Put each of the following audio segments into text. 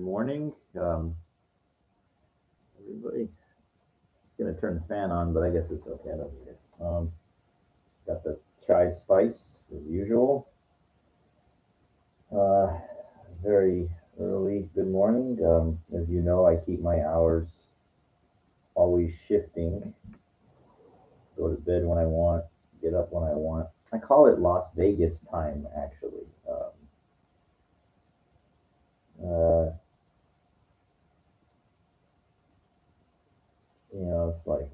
morning, everybody. Just gonna turn the fan on, but I guess it's okay. I don't need it. Got the chai spice as usual. Uh, Very early. Good morning. As you know, I keep my hours always shifting. Go to bed when I want, get up when I want. I call it Las Vegas time, actually. Uh, it's like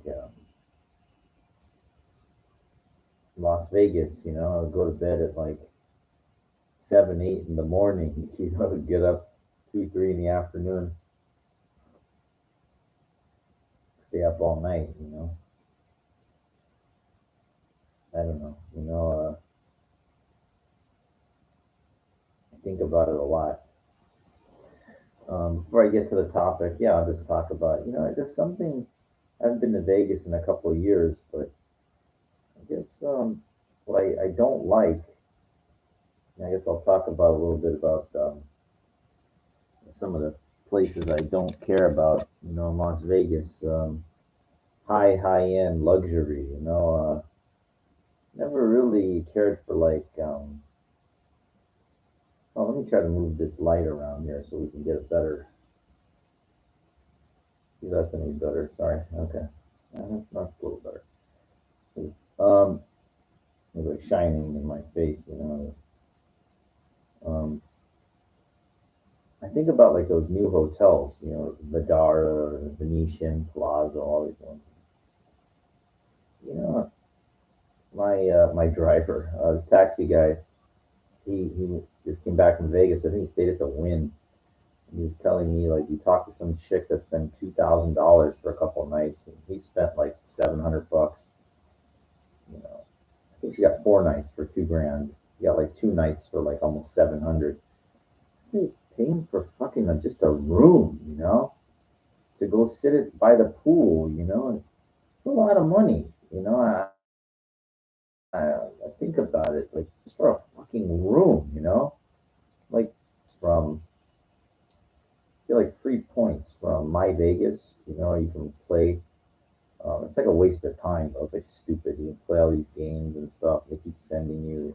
Las Vegas. I'll go to bed at like 7, 8 in the morning. Get up 2, 3 in the afternoon, stay up all night. I don't know. I think about it a lot. Before I get to the topic, yeah, I'll just talk about, just something. I haven't been to Vegas in a couple of years, but I guess what I don't like, and I guess I'll talk about a little bit about some of the places I don't care about, in Las Vegas. High end luxury, never really cared for like, oh, let me try to move this light around here so we can get a better, see if that's any better. Sorry. Okay. That's a little better. Um, it's like shining in my face. Um, I think about like those new hotels, Vdara, Venetian, Plaza, all these ones. You know, my driver, this taxi guy, he just came back from Vegas. I think he stayed at the Wynn. He was telling me like he talked to some chick that spent $2,000 for a couple of nights, and he spent like $700. I think she got 4 nights for 2 grand. He got like 2 nights for like almost 700. Hey, paying for fucking just a room, to go sit it by the pool, it's a lot of money. I think about it. It's like just for a fucking room, like from I feel like free points from My Vegas. You can play. It's like a waste of time, though. It's like stupid. You can play all these games and stuff. They keep sending you.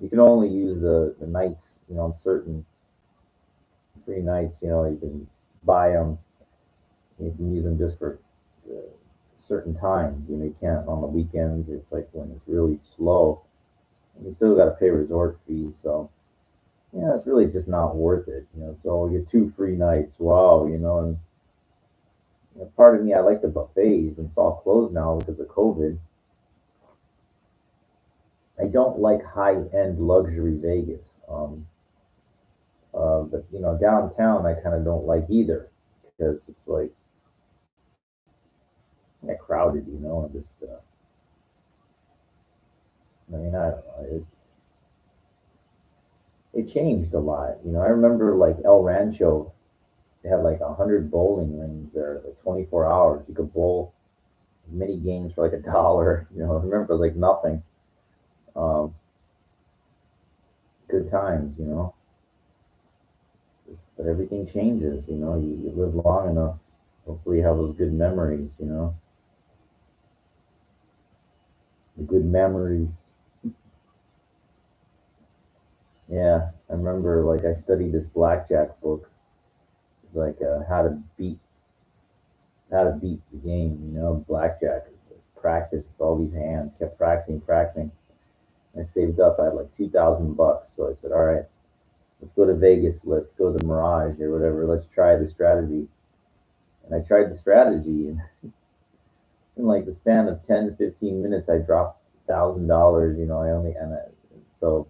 You can only use the nights, on certain free nights. You can buy them. You can use them just for uh, certain times. You can't on the weekends. It's like when it's really slow. And you still got to pay resort fees. So yeah, it's really just not worth it. So you get 2 free nights. Wow. And part of me, I like the buffets, and it's all closed now because of COVID. I don't like high end luxury Vegas. But downtown, I kind of don't like either because it's like crowded. And just I mean, I don't know. It changed a lot. I remember like El Rancho. They had like 100 bowling lanes there, like 24 hours. You could bowl mini games for like $1. I remember it was like nothing. Um, Good times. But everything changes. You live long enough. Hopefully, you have those good memories. The good memories. Yeah, I remember like I studied this blackjack book. It's like how to beat the game. Blackjack is like, practiced all these hands, kept practicing. I saved up. I had like $2,000, so I said, all right, let's go to Vegas. Let's go to the Mirage or whatever. Let's try the strategy. And I tried the strategy, and in like the span of 10 to 15 minutes, I dropped $1,000. I only so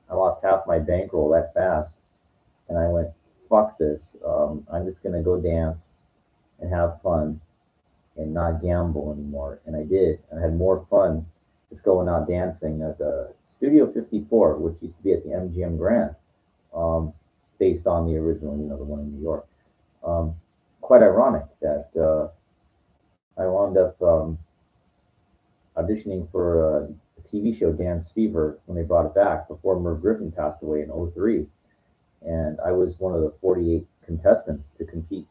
I lost half my bankroll that fast, and I went, fuck this. I'm just gonna go dance and have fun and not gamble anymore. And I did. I had more fun just going out dancing at the Studio 54, which used to be at the MGM Grand, um, based on the original, the one in New York. Um, Quite ironic that I wound up auditioning for a TV show, Dance Fever, when they brought it back before Merv Griffin passed away in '03. and I was one of the 48 contestants to compete,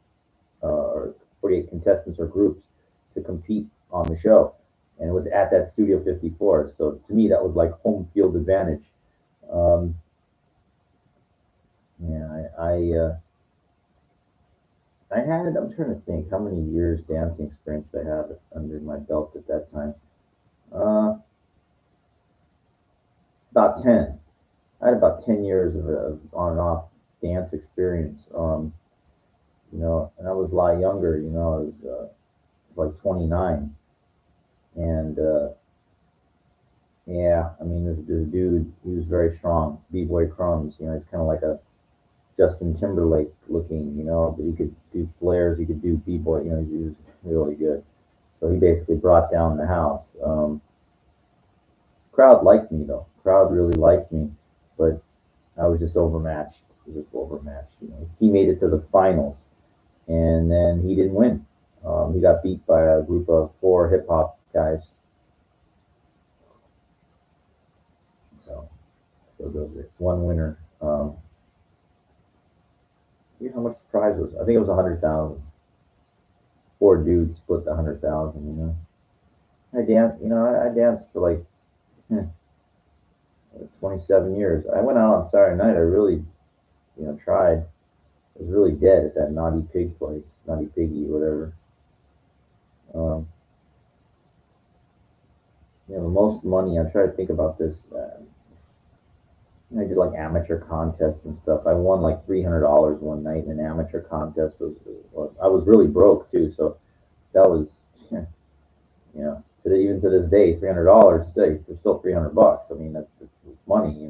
or 48 contestants or groups to compete on the show, and it was at that Studio 54. So to me, that was like home field advantage. Um, yeah, I had. I'm trying to think how many years dancing experience I had under my belt at that time. Uh, about 10. I had about 10 years of on and off dance experience. And I was a lot younger. I was like 29, and yeah, I mean this dude, he was very strong. B-boy Crumbs, he's kind of like a Justin Timberlake looking, but he could do flares, he could do B-boy, he was really good. So he basically brought down the house. Crowd liked me though. Crowd really liked me, but I was just overmatched. I was just overmatched. He made it to the finals, and then he didn't win. He got beat by a group of four hip hop guys. So, so those are one winner. How much the prize was? I think it was 100,000. Four dudes split the 100,000. I danced for like 27 years. I went out on Saturday night. I really, tried. I was really dead at that Naughty Pig place, Naughty Piggy, whatever. Um, the most money. I try to think about this. I did like amateur contests and stuff. I won like $300 one night in an amateur contest. I was really broke too, so that was, today, even to this day, $300 today, there's still $300. I mean, that's money.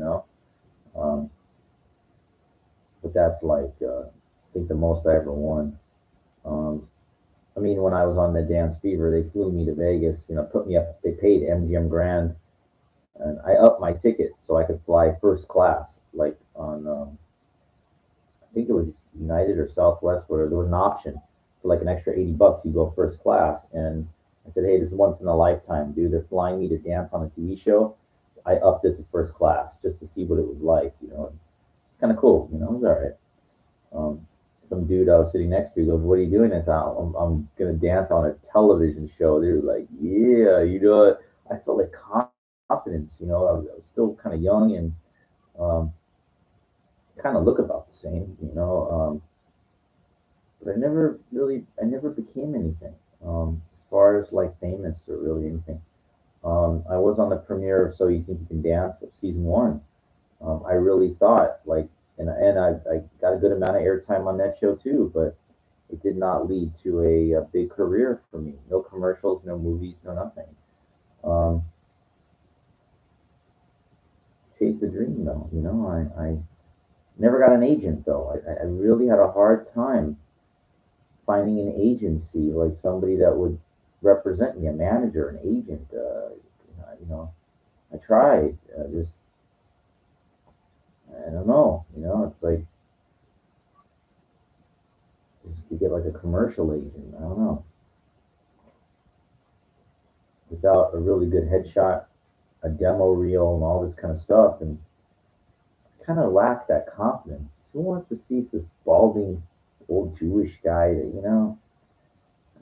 Um, but that's like, I think the most I ever won. Um, I mean, when I was on the Dance Fever, they flew me to Vegas, put me up, they paid MGM Grand, and I upped my ticket so I could fly first class, like on, I think it was United or Southwest, where there was an option for like an extra $80, you go first class. And I said, hey, this is once in a lifetime, dude. They're flying me to dance on a TV show. I upped it to first class just to see what it was like. It's kind of cool. It was all right. Some dude I was sitting next to goes, "What are you doing?" I said, I'm gonna dance on a television show. They were like, "Yeah, I felt like confidence. I was still kind of young and um, kind of look about the same. But I never became anything as far as like famous or really anything. I was on the premiere of So You Think You Can Dance of season one. I really thought like, and I got a good amount of airtime on that show too, but it did not lead to a big career for me. No commercials, no movies, no nothing. Um, Chase the dream though, I never got an agent though. I really had a hard time finding an agency, like somebody that would represent me, a manager, an agent. I tried. Just I don't know. It's like just to get like a commercial agent. I don't know. Without a really good headshot, a demo reel, and all this kind of stuff, and I kind of lack that confidence. Who wants to see this balding old Jewish guy that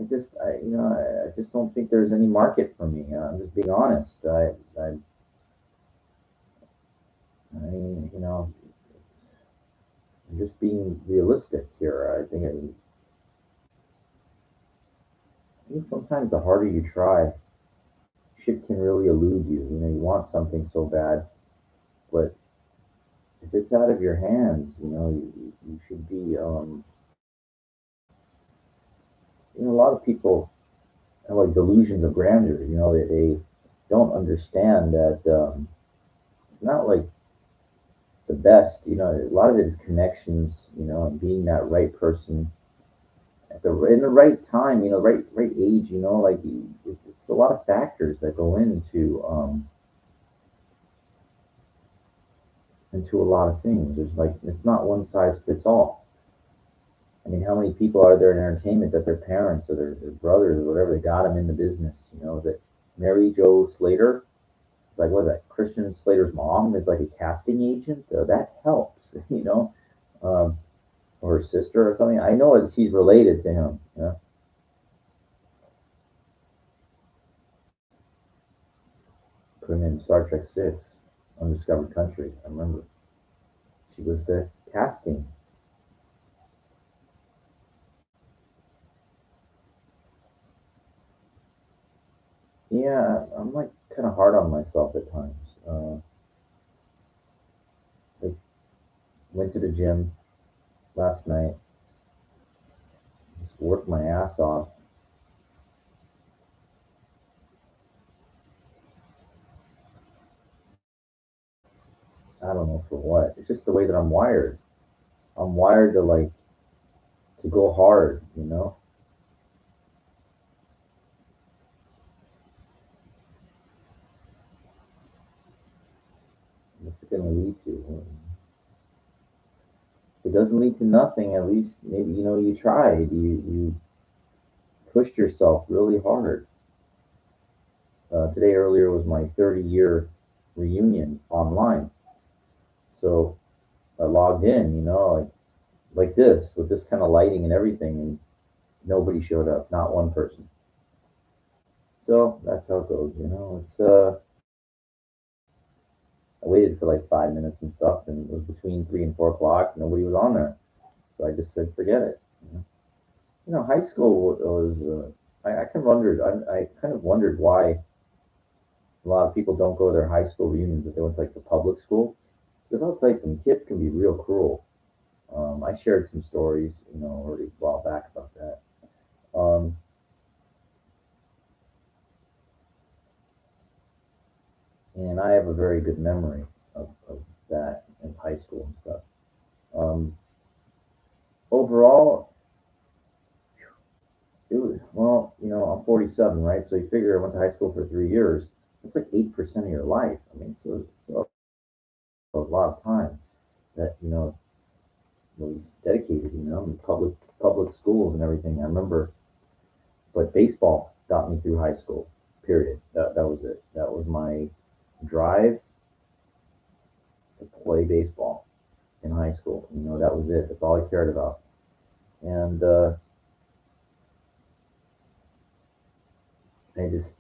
I just don't think there's any market for me. I'm just being honest. I'm just being realistic here. I think sometimes the harder you try, shit can really elude you. You want something so bad, but if it's out of your hands, you should be. A lot of people have like delusions of grandeur. They don't understand that it's not like the best. A lot of it is connections. And being that right person at the in the right time. Right age. Like it's a lot of factors that go into a lot of things. There's like it's not one size fits all. I mean, how many people are there in entertainment that their parents or their brothers or whatever they got them in the business? Is it Mary Jo Slater? It's like, what is that? Christian Slater's mom is like a casting agent. That helps. um, or her sister or something. I know that she's related to him. Yeah, put him in Star Trek Six, Undiscovered Country. I remember she was the casting. Yeah, I'm like kind of hard on myself at times. I went to the gym last night, just worked my ass off. I don't know for what. It's just the way that I'm wired. I'm wired to like to go hard. What's it gonna lead to? If it doesn't lead to nothing, at least maybe you tried. You pushed yourself really hard. Today earlier was my 30-year reunion online. So I logged in, like this with this kind of lighting and everything, and nobody showed up, not one person. So that's how it goes. It's I waited for like 5 minutes and stuff, and it was between 3 and 4 o'clock. Nobody was on there, so I just said forget it. High school was. I kind of wondered. I kind of wondered why a lot of people don't go to their high school reunions if they went to like the public school. Because I'll tell you, some kids can be real cruel. I shared some stories, already a while back about that. Um, and I have a very good memory of that in high school and stuff. Um, Overall, it was, well, I'm 47, right? So you figure I went to high school for 3 years. That's like 8% of your life. I mean, so a lot of time that was dedicated. In public schools and everything. I remember, but baseball got me through high school. Period. That was it. That was my drive to play baseball in high school. That was it. That's all I cared about. And I just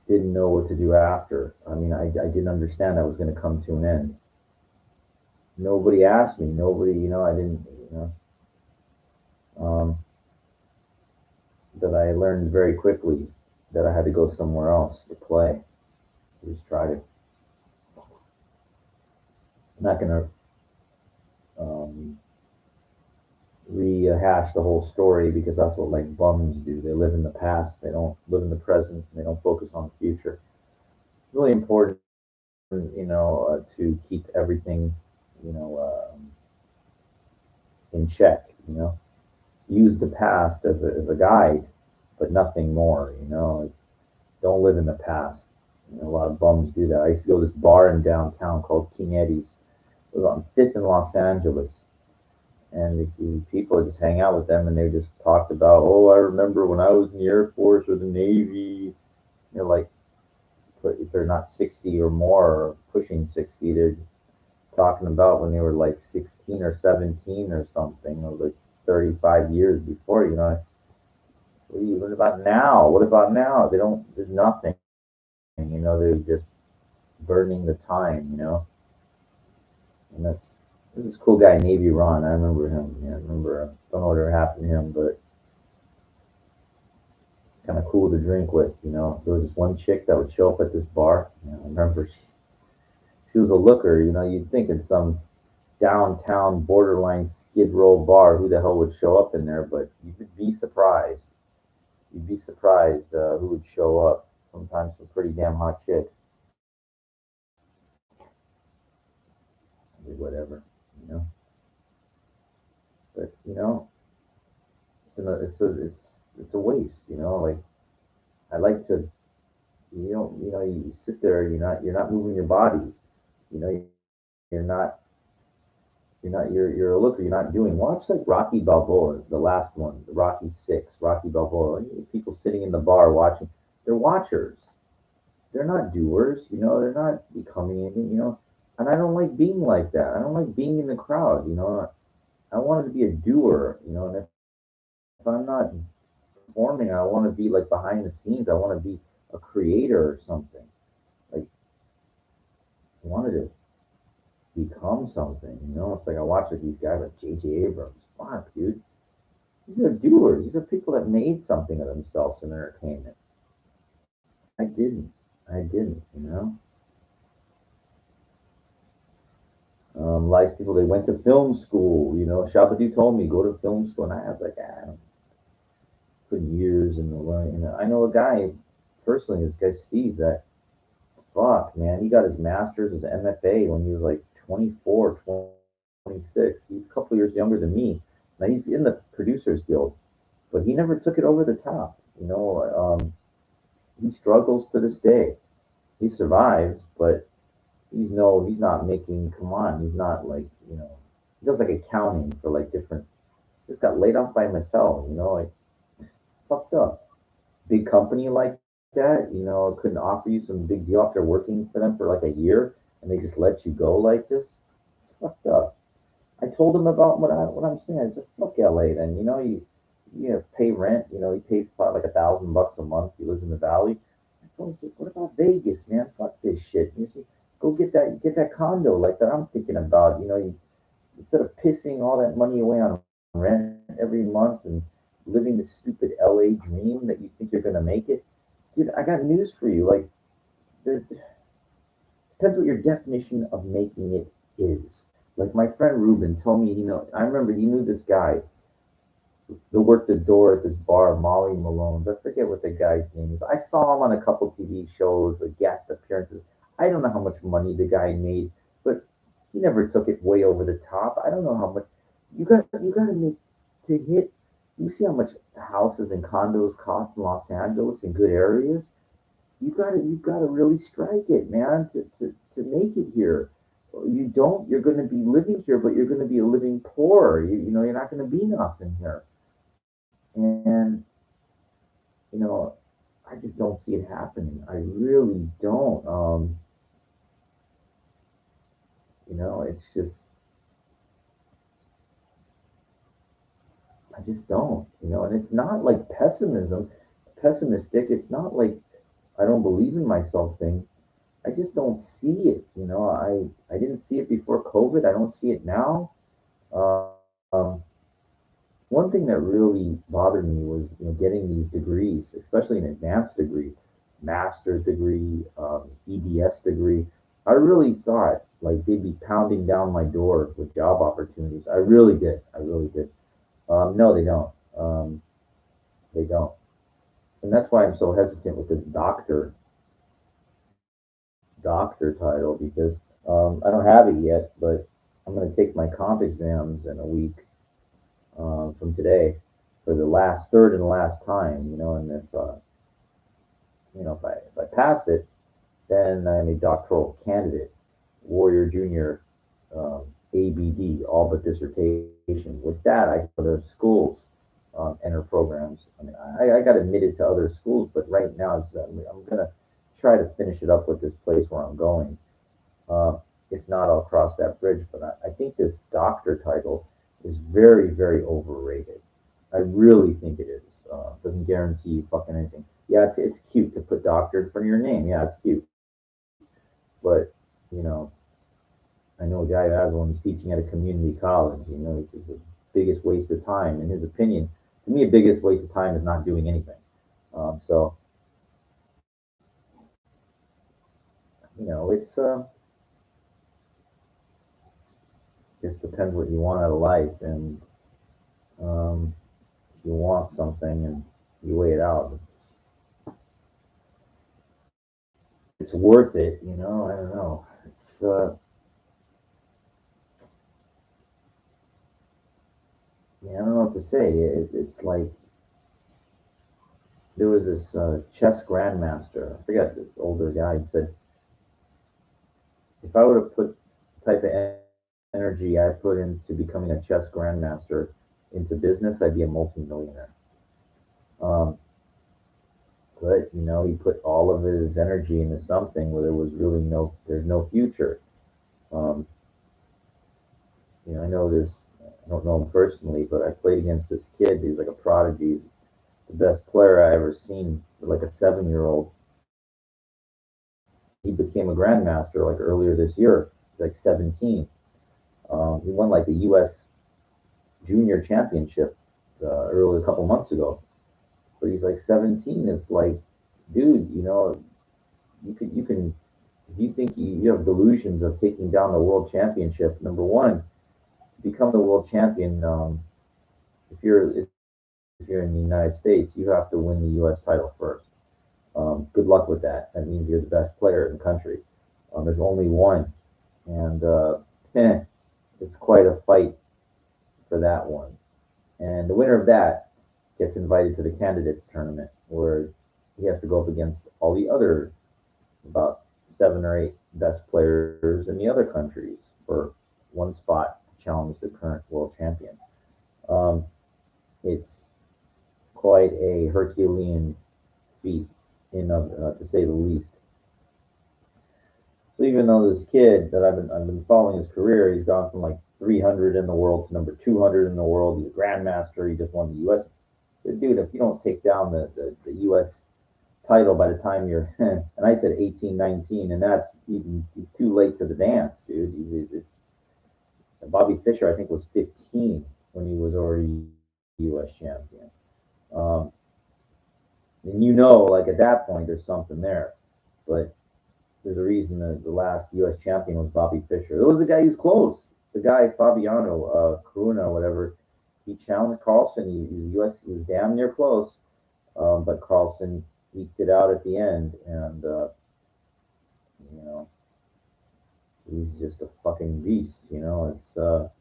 didn't know what to do after. I mean, I didn't understand that was going to come to an end. Nobody asked me. Nobody, I didn't, um, that I learned very quickly that I had to go somewhere else to play. Just try to. I'm not going to um, rehash the whole story because that's what like bums do. They live in the past. They don't live in the present. They don't focus on the future. Really important, to keep everything, in check. Use the past as a guide, but nothing more. Like, don't live in the past. A lot of bums do that. I used to go to this bar in downtown called King Eddie's. It was on Fifth in Los Angeles, and these people just hang out with them, and they just talked about, oh, I remember when I was in the Air Force or the Navy. Like, but if they're not 60 or more, or pushing 60, they're talking about when they were like 16 or 17 or something, or like 35 years before. What do you learn about now? What about now? They don't. There's nothing. They're just burning the time. And there's this cool guy, Navy Ron. I remember him. Yeah, I remember. Don't know what ever happened to him, but it's kind of cool to drink with. There was this one chick that would show up at this bar. I remember she was a looker. You'd think in some downtown borderline Skid Row bar, who the hell would show up in there? But you would be surprised. You'd be surprised who would show up. Sometimes some pretty damn hot chicks. Whatever, you know. But it's a waste. Like, I like to. You sit there. You're not moving your body. You know, you're not. You're a looker. You're not doing. Watch like Rocky Balboa, the last one, the Rocky Six, Rocky Balboa. People sitting in the bar watching. They're watchers. They're not doers. They're not becoming anything. And I don't like being like that. I don't like being in the crowd. I wanted to be a doer, and if I'm not performing, I want to be like behind the scenes. I want to be a creator or something. Like I wanted to become something. It's like I watch like these guys like J.J. Abrams. Fuck, dude. These are doers. These are people that made something of themselves in entertainment. I didn't. I didn't. Likes people, they went to film school. Shabadoo told me, go to film school. And I was like, I don't put years in the line. And I know a guy, personally, this guy, Steve, that, fuck, man, he got his master's, his MFA when he was like 24, 26. He's a couple years younger than me. Now he's in the Producers Guild, but he never took it over the top. He struggles to this day. He survives, but he's not making. Come on, he's not like he does like accounting for like different. Just got laid off by Mattel. Like fucked up. Big company like that, couldn't offer you some big deal after working for them for like a year, and they just let you go like this. It's fucked up. I told him about what I'm saying. I said, fuck LA. Then pay rent. He pays probably like $1,000 a month. He lives in the valley. I told him, I said, what about Vegas, man? Fuck this shit. You see, go get that condo like that I'm thinking about. Instead of pissing all that money away on rent every month and living the stupid LA dream that you think you're gonna make it, dude. I got news for you. Like, there depends what your definition of making it is. Like my friend Ruben told me, I remember he knew this guy that worked the door at this bar, Molly Malone's. I forget what the guy's name is. I saw him on a couple TV shows, guest appearances. I don't know how much money the guy made, but he never took it way over the top. I don't know how much you got to make to hit. You see how much houses and condos cost in Los Angeles in good areas. You gotta really strike it, man, to make it here. You don't, you're going to be living here, but you're going to be living poor. You're not going to be nothing here. And you know, I just don't see it happening. I really don't. It's just I just don't. And it's not like pessimistic. It's not like I don't believe in myself thing. I just don't see it. I didn't see it before COVID. I don't see it now. Um, One thing that really bothered me was getting these degrees, especially an advanced degree, master's degree, EDS degree. I really thought like they'd be pounding down my door with job opportunities. I really did. I really did. No, they don't. They don't. And that's why I'm so hesitant with this doctor title because I don't have it yet, but I'm going to take my comp exams in a week from today for the last third and last time. And if I pass it, then I'm a doctoral candidate, Warrior Junior, ABD, all but dissertation. With that, I go to schools, enter programs. I mean, I got admitted to other schools, but right now I'm gonna try to finish it up with this place where I'm going. Uh, if not, I'll cross that bridge. But I think this doctor title is very, very overrated. I really think it is. Doesn't guarantee you fucking anything. Yeah, it's cute to put doctor in front of your name. Yeah, it's cute. But you know, I know a guy who has one. He's teaching at a community college. It's just the biggest waste of time, in his opinion. To me, a biggest waste of time is not doing anything. So it's just depends what you want out of life, and um, if you want something and you weigh it out, it's worth it. I don't know. It's yeah, I don't know what to say. It's like there was this chess grandmaster. I forget this older guy. He said, if I would have put the type of energy I put into becoming a chess grandmaster into business, I'd be a multimillionaire. Um, but he put all of his energy into something where there's no future. Um, I know I don't know him personally, but I played against this kid. He's like a prodigy. He's the best player I ever seen, like a 7-year-old. He became a grandmaster like earlier this year. He's like 17. He won like the U.S. Junior Championship earlier a couple months ago. But he's like 17. It's like, dude, you can if you think you have delusions of taking down the world championship, number one, to become the world champion, if you're in the United States, you have to win the U.S. title first. Good luck with that. That means you're the best player in the country. There's only one, and it's quite a fight for that one. And the winner of that gets invited to the candidates tournament, where he has to go up against all the other about 7 or 8 best players in the other countries for one spot to challenge the current world champion. Um, it's quite a Herculean feat, to say the least. So even though this kid that I've been following his career, he's gone from like 300 in the world to number 200 in the world. He's a grandmaster. He just won the U.S. Dude, if you don't take down the U.S. title by the time you're, and I said 18, 19, and that's even, he's too late to the dance, dude. It's Bobby Fischer, I think, was 15 when he was already U.S. champion. Um, and like at that point, there's something there. But there's a reason that the last U.S. champion was Bobby Fischer. There was a guy who's close. The guy Fabiano Coruna, whatever. He challenged Carlson. He was damn near close, but Carlson eked it out at the end, and you know he's just a fucking beast. It's how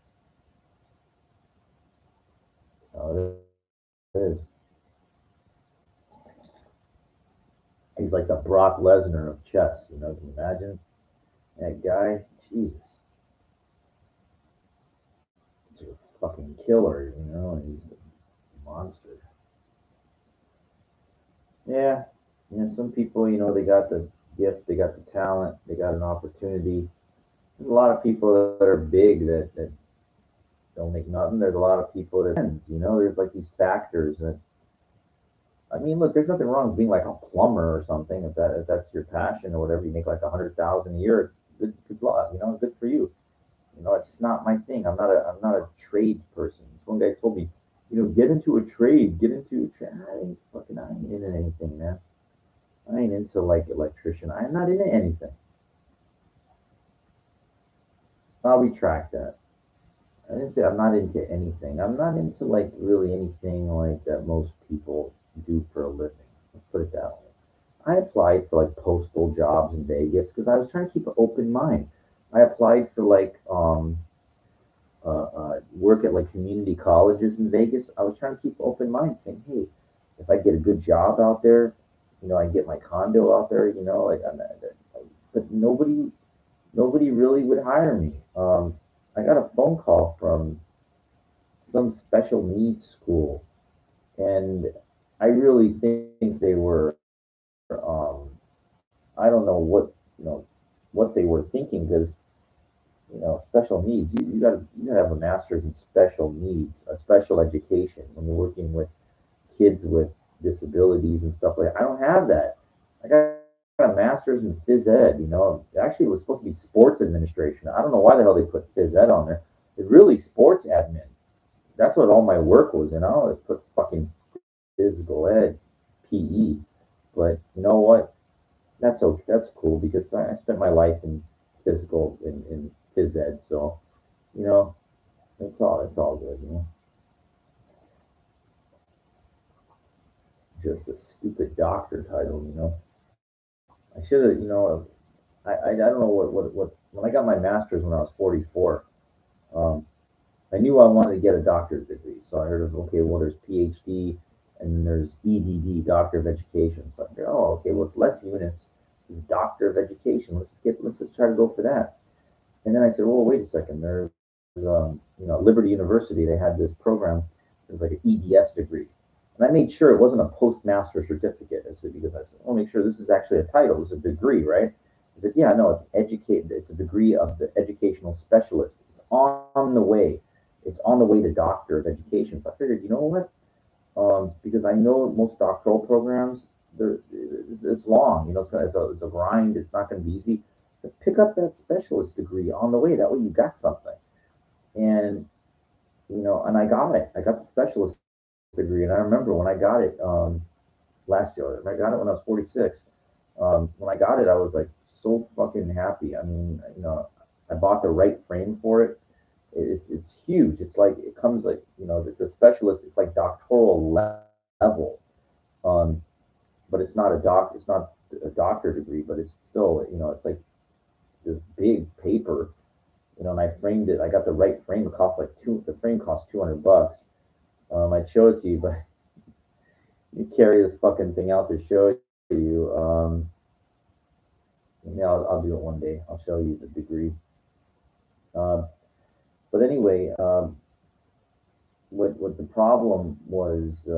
it is. He's like the Brock Lesnar of chess. Can you imagine that guy? Jesus, he's a fucking killer. He's a monster. Yeah, some people, they got the gift, they got the talent, they got an opportunity. There's a lot of people that are big that don't make nothing. There's a lot of people that ends, there's like these factors that, I mean, look, there's nothing wrong with being like a plumber or something. If that's your passion or whatever, you make like 100,000 a year. Good luck, good for you. It's just not my thing. I'm not a trade person. This one guy told me, get into a trade, get into a trade. I ain't into anything, man. I ain't into like electrician. I'm not into anything. I'll retract that. I didn't say I'm not into anything. I'm not into like really anything like that most people do for a living. Let's put it that way. I applied for like postal jobs in Vegas because I was trying to keep an open mind. I applied for like work at like community colleges in Vegas. I was trying to keep an open mind, saying, hey, if I get a good job out there, I get my condo out there, but nobody really would hire me. I got a phone call from some special needs school, and I really think they were. Um, I don't know what they were thinking because special needs. You gotta have a master's in special needs, a special education when you're working with kids with disabilities and stuff like that. I don't have that. I got a master's in phys ed. Actually, it was supposed to be sports administration. I don't know why the hell they put phys ed on there. It's really sports admin. That's what all my work was, I put fucking physical ed, PE. But you know what? That's okay. That's cool because I spent my life in physical in phys ed. So you know, it's all good. Just a stupid doctor title. I should have. I don't know what when I got my master's when I was 44. Um, I knew I wanted to get a doctorate degree, so I heard of, okay, well, there's PhD and then there's EDD, Doctor of Education. So I figured, oh, okay, well, it's less units. It's Doctor of Education. Let's just try to go for that. And then I said, well, wait a second. There's Liberty University. They had this program. It was like an EDS degree, and I made sure it wasn't a postmaster certificate. I said because I said, I'll make sure this is actually a title. It's a degree, right? I said, yeah, no, it's educated. It's a degree of the educational specialist. It's on the way. it's on the way to doctor of education. So I figured, you know what? Because I know most doctoral programs, it's long. You know, it's a grind. It's not going to be easy. But pick up that specialist degree on the way. That way you got something. And and I got it. I got the specialist degree, and I remember when I got it last year. I got it when I was 46. When I got it, I was like so fucking happy. I mean, I bought the right frame for it. It's huge. It's like it comes like the specialist. It's like doctoral level, um, but it's not a doc. It's not a doctor degree, but it's still it's like this big paper. And I framed it. I got the right frame. It cost like two. The frame cost $200. I'd show it to you, but you carry this fucking thing out to show you. Yeah, I'll do it one day. I'll show you the degree. Um, but anyway, what the problem was,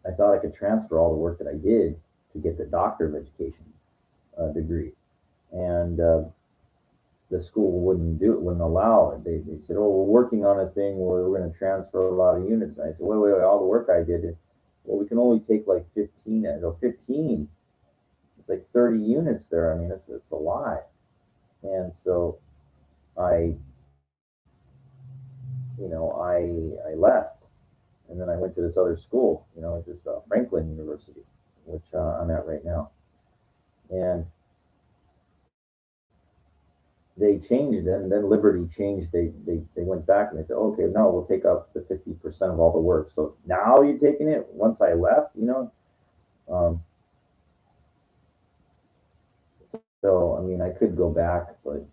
I thought I could transfer all the work that I did to get the doctor of education degree, and the school wouldn't do it, wouldn't allow it. They said, "Oh, we're working on a thing where we're going to transfer a lot of units." And I said, "Wait, all the work I did, well, we can only take like 15. 15. It's like 30 units there. I mean, it's a lot." And so I, I left, and then I went to this other school, this Franklin University, which I'm at right now. And they changed, and then Liberty changed. They went back and they said, okay, no, we'll take up to 50% of all the work. So now you're taking it. Once I left, um, so I mean, I could go back, but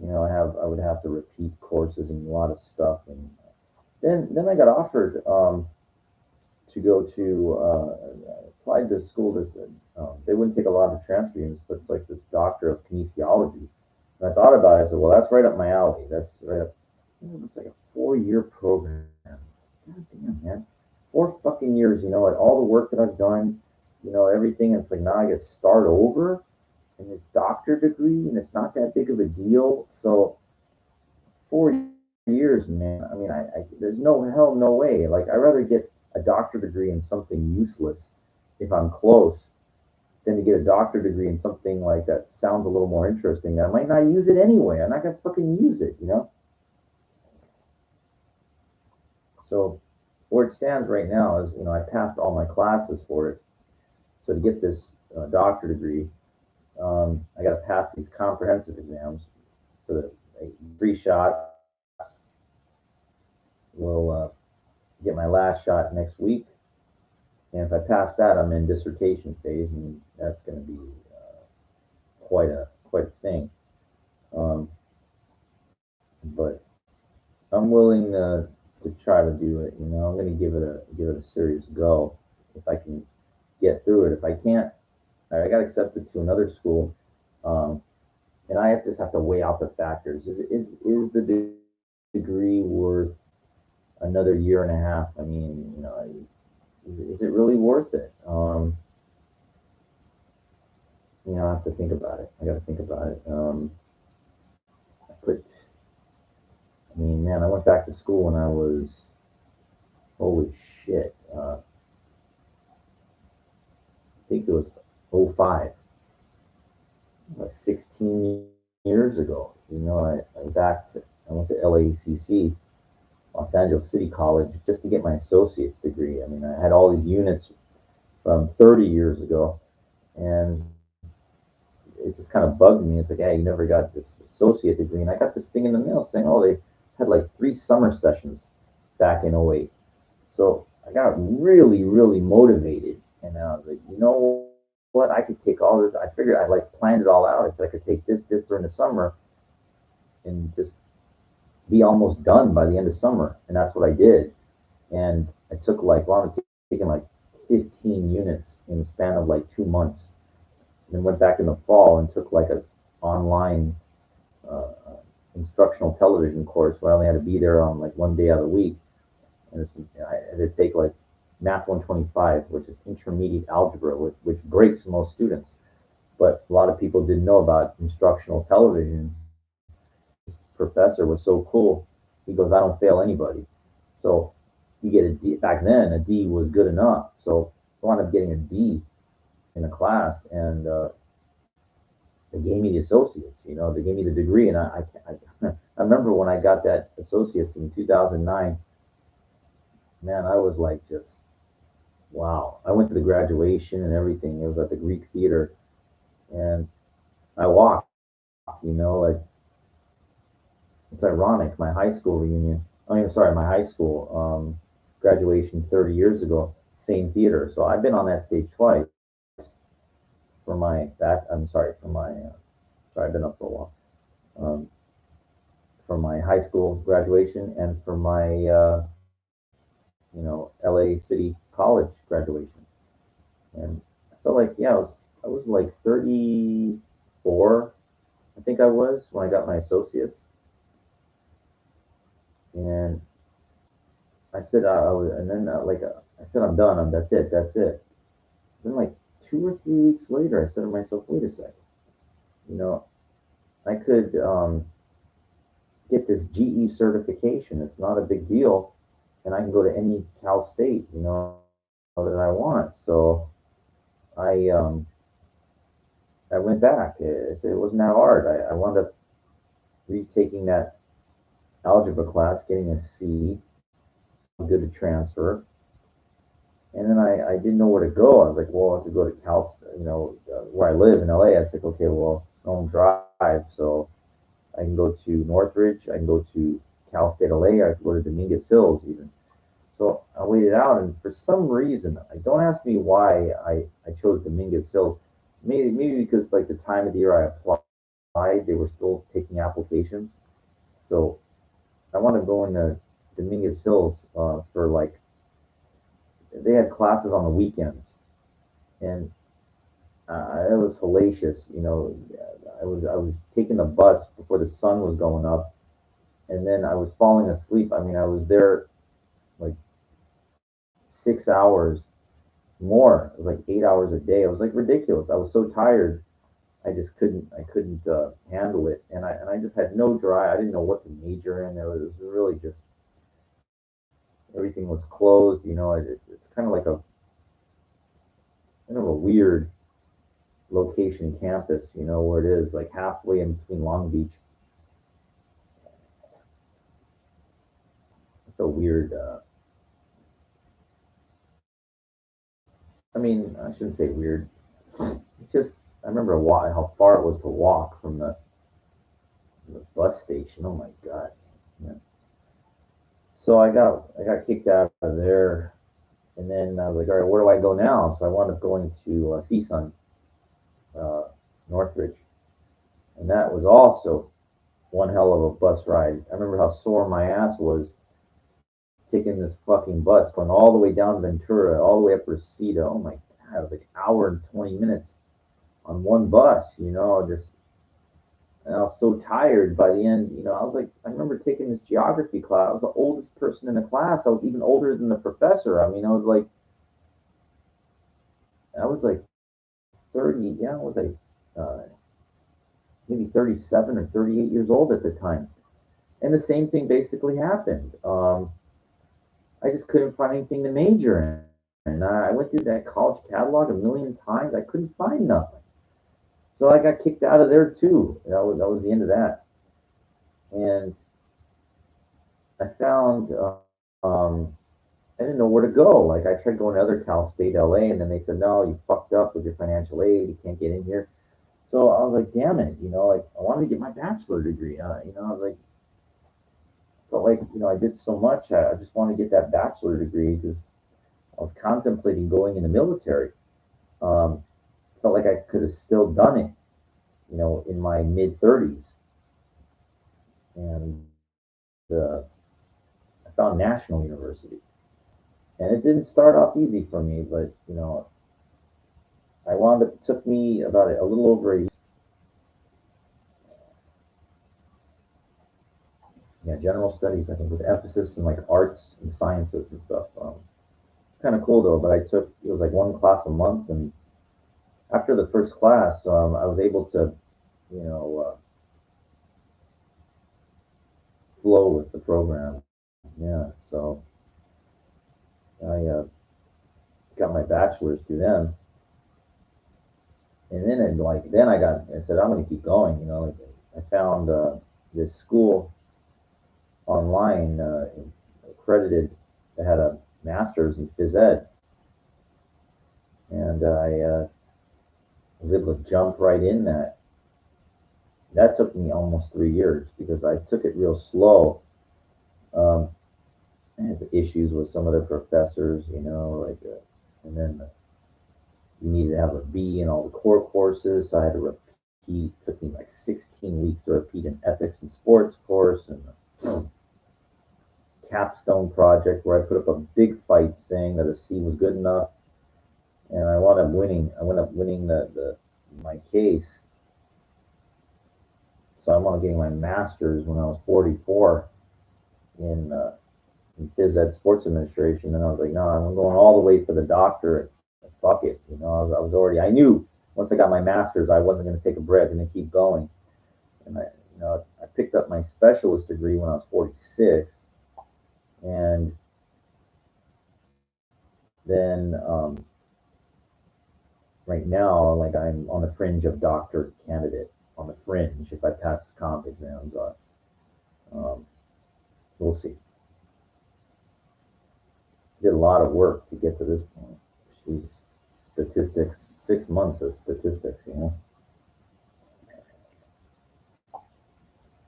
I would have to repeat courses and a lot of stuff. And then I got offered to go to applied to school. They wouldn't take a lot of transfer units, but it's like this doctor of kinesiology. And I thought about it. I said, well, that's right up my alley. That's right up. It's like a 4-year program. God damn, man. 4 fucking years, like all the work that I've done, everything. It's like now I get to start over in this doctor degree, and it's not that big of a deal. So 4 years, man. I mean, there's no way. Like, I'd rather get a doctor degree in something useless if I'm close than to get a doctor degree in something like that sounds a little more interesting. I might not use it anyway. I'm not gonna fucking use it. So where it stands right now is, I passed all my classes for it. So to get this doctor degree, I got to pass these comprehensive exams for the 3 shots. We'll get my last shot next week, and if I pass that, I'm in dissertation phase, and that's going to be quite a thing. But I'm willing to try to do it. I'm going to give it a serious go if I can get through it. If I can't, I got accepted to another school, and I just have to weigh out the factors. Is the degree worth another year and a half? I mean, is it really worth it? I have to think about it. I got to think about it. I mean, man, I went back to school when I was, holy shit. I think it was '05, like 16 years ago. I went to LACC, Los Angeles City College, just to get my associate's degree. I mean, I had all these units from 30 years ago, and it just kind of bugged me. It's like, hey, you never got this associate degree. And I got this thing in the mail saying, oh, they had like 3 summer sessions back in '08. So I got really, really motivated. And I was like, you know what? I could take all this. I figured I like planned it all out. I said I could take this during the summer and just be almost done by the end of summer. And that's what I did. And I took I'm taking like 15 units in the span of like 2 months. Then went back in the fall and took like a online instructional television course where I only had to be there on like one day out of the week. And I had to take like Math 125, which is intermediate algebra, which breaks most students. But a lot of people didn't know about instructional television. It's professor was so cool. He goes, I don't fail anybody. So you get a D. Back then, a D was good enough. So I wound up getting a D in a class, and they gave me the associates. They gave me the degree, and I remember when I got that associates in 2009. Man, I was like just wow. I went to the graduation and everything. It was at the Greek Theater, and I walked. Like it's ironic. My high school reunion. I mean, sorry, my high school graduation 30 years ago, same theater. So I've been on that stage twice for my back. I'm sorry for my. Sorry, I've been up for a while. Um, for my high school graduation and for my LA City College graduation. And I felt like I was like 34, I think I was when I got my associates. And I said I was, and then I said I'm done. That's it. Then like 2 or 3 weeks later, I said to myself, wait a second, you know, I could get this GE certification. It's not a big deal, and I can go to any Cal State, that I want. So I I went back. It wasn't that hard. I wound up retaking that algebra class, getting a C. I was good to transfer. And then I didn't know where to go. I was like, well, I could go to Cal, where I live in LA. I was like, okay, well, I don't drive, so I can go to Northridge. I can go to Cal State LA. I can go to Dominguez Hills even. So I waited out, and for some reason, don't ask me why I chose Dominguez Hills. Maybe because like the time of the year I applied, they were still taking applications. So I wanted to go into Dominguez Hills for like they had classes on the weekends, and it was hellacious. I was taking the bus before the sun was going up, and then I was falling asleep. I mean, I was there like 6 hours more. It was like 8 hours a day. It was like ridiculous. I was so tired. I couldn't handle it, and I just had no drive. I didn't know what to major in. It was really just everything was closed. It's kind of like a kind of a weird location campus. Where it is like halfway in between Long Beach. It's a weird. I mean, I shouldn't say weird. It's just I remember how far it was to walk from the bus station. Oh my god. Yeah. So I got kicked out of there, and then I was like, all right, where do I go now? So I wound up going to CSUN, uh, Northridge, and that was also one hell of a bus ride. I remember how sore my ass was taking this fucking bus, going all the way down Ventura, all the way up Reseda. Oh my god, it was like an hour and 20 minutes on one bus. Just and I was so tired by the end. I was like, I remember taking this geography class. I was the oldest person in the class. I was even older than the professor. I mean, I was like 30. Yeah, I was like maybe 37 or 38 years old at the time. And the same thing basically happened. I just couldn't find anything to major in. And I went through that college catalog a million times. I couldn't find nothing. So I got kicked out of there too. That was the end of that. And I found I didn't know where to go. Like I tried going to other Cal State LA, and then they said, no, you fucked up with your financial aid. You can't get in here. So I was like, damn it, like I wanted to get my bachelor degree. I was like, felt like I did so much. I just want to get that bachelor degree because I was contemplating going in the military. Um, Felt like I could have still done it, in my mid 30s, and I found National University, and it didn't start off easy for me, but I wound up. It took me about a little over a yeah, general studies, I think, with emphasis in like arts and sciences and stuff. It's kind of cool though, but it was like one class a month, and after the first class, I was able to, you know, flow with the program. Yeah, so I got my bachelor's through them, and then I said I'm gonna keep going. Like I found this school online, accredited, that had a master's in phys ed, and I was able to jump right in that. That took me almost 3 years because I took it real slow. Um, I had issues with some of the professors, and then you needed to have a B in all the core courses, so I had to repeat. It took me like 16 weeks to repeat an ethics and sports course and a capstone project where I put up a big fight saying that a C was good enough, and I wound up winning. I wound up winning the my case, so I wound up getting my master's when I was 44 in phys ed sports administration, and I was like, no, I'm going all the way for the doctorate. Fuck it, I was already. I knew once I got my master's, I wasn't going to take a break and keep going. And I picked up my specialist degree when I was 46, and then right now, like I'm on the fringe of doctor candidate, on the fringe. If I pass this comp exams, um, we'll see. Did a lot of work to get to this point. Jeez. Statistics, 6 months of statistics.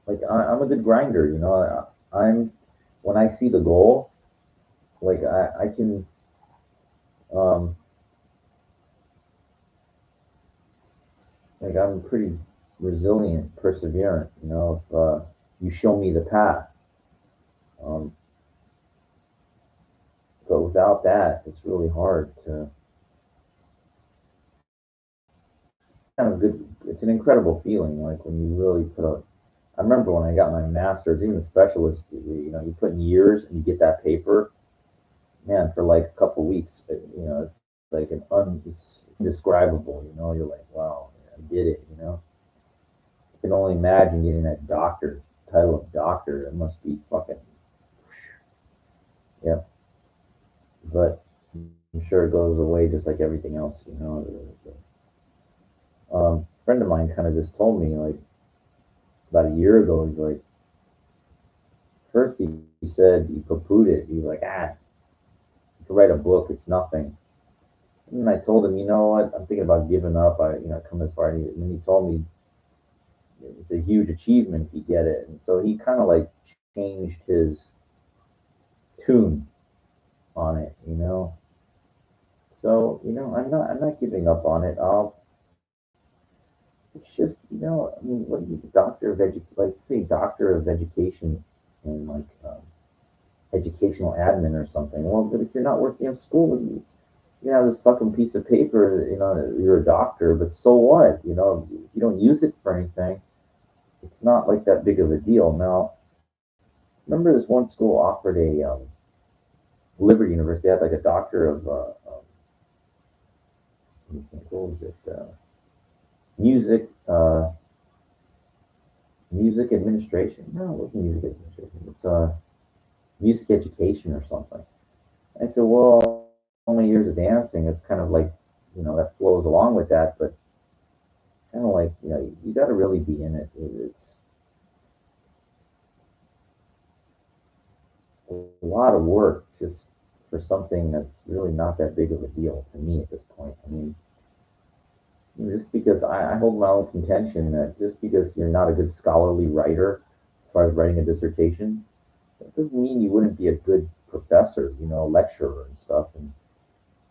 Like I'm a good grinder. I'm when I see the goal, like I can, um, like I'm pretty resilient, perseverant. If you show me the path, um, but without that, it's really hard to kind of good. It's an incredible feeling, like when you really put a. I remember when I got my master's, even the specialist degree. You put in years and you get that paper, man, for like a couple weeks. It's like it's indescribable. You're like, wow, I did it. I can only imagine getting that doctor title of doctor. It must be fucking, yeah. But I'm sure it goes away just like everything else. A friend of mine kind of just told me like about a year ago. He's like, first he said he poo-pooed it. He was like, you could write a book. It's nothing. And I told him, you know what? I'm thinking about giving up. Come this far. And then he told me it's a huge achievement if you get it. And so he kind of like changed his tune on it. So I'm not giving up on it. It's just I mean, what do you doctor of like say doctor of education and like educational admin or something. Well, but if you're not working in school, you have this fucking piece of paper. You're a doctor, but so what? If you don't use it for anything, it's not like that big of a deal. Now, remember this one school offered a Liberty University had like a doctor of what was it? Music, music administration. No, it wasn't music administration. It's music education or something. I said, well, how many years of dancing? It's kind of like, that flows along with that, but kind of like, you got to really be in it. It's a lot of work just for something that's really not that big of a deal to me at this point. I mean, just because I hold my own contention that just because you're not a good scholarly writer as far as writing a dissertation, that doesn't mean you wouldn't be a good professor, lecturer and stuff. And